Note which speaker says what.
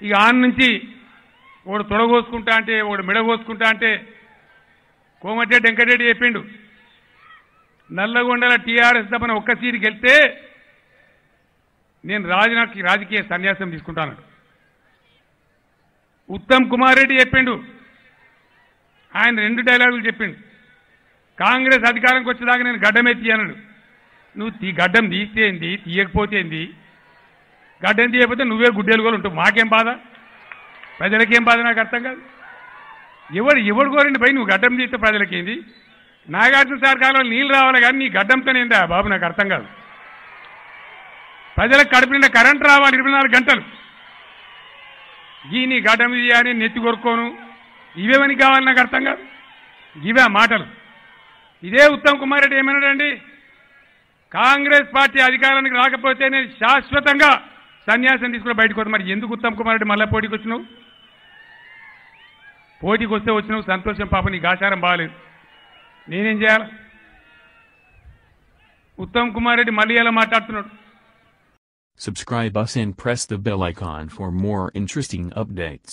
Speaker 1: ఇక ఆన్ నుంచి ఒకడు తొడగోసుకుంటా అంటే ఒకడు మెడగోసుకుంటా అంటే కోమటిరెడ్డి వెంకటరెడ్డి చెప్పిండు నల్లగొండల టీఆర్ఎస్ తప్పన ఒక్క సీటుకి వెళ్తే నేను రాజకీయ సన్యాసం తీసుకుంటాను. ఉత్తమ్ కుమార్ రెడ్డి చెప్పిండు, ఆయన 2 డైలాగులు చెప్పిండు. కాంగ్రెస్ అధికారంకి వచ్చేదాకా నేను గడ్డమెత్తి అన్నాడు. నువ్వు గడ్డం తీస్తే ఏంది, తీయకపోతే ఏంది? గడ్డం తీయకపోతే నువ్వే గుడ్డేలు కూడా ఉంటావు. మాకేం బాధ, ప్రజలకేం బాధ నాకు అర్థం కాదు. ఎవడు కోరండి పోయి నువ్వు గడ్డం తీస్తే ప్రజలకేంది? నాగార్జున సార్ కాలంలో నీళ్ళు రావాలి కానీ నీ గడ్డంతోనేందా బాబు, నాకు అర్థం కాదు. ప్రజలకు కడుపు నిండా కరెంట్ రావాలి 24 గంటలు. నీ గడ్డం తీయాలని నెత్తి కొరుక్కోను, ఇవేమని కావాలి నాకు అర్థం కాదు. ఇవే మాటలు. ఇదే ఉత్తమ్ కుమార్ రెడ్డి ఏమన్నాడండి, కాంగ్రెస్ పార్టీ అధికారానికి రాకపోతే నేను శాశ్వతంగా సన్యాసం తీసుకుని బయటకు వద్దాం. మరి ఎందుకు ఉత్తమ్ కుమార్ రెడ్డి మళ్ళా పోటీకి వచ్చినావు? పోటీకి వస్తే వచ్చినావు సంతోషం, పాప నీకు ఆచారం బాగాలేదు, నేనేం చేయాలి? ఉత్తమ్ కుమార్ రెడ్డి మళ్ళీ ఎలా మాట్లాడుతున్నాడు?
Speaker 2: Subscribe us and press the bell icon for more interesting updates.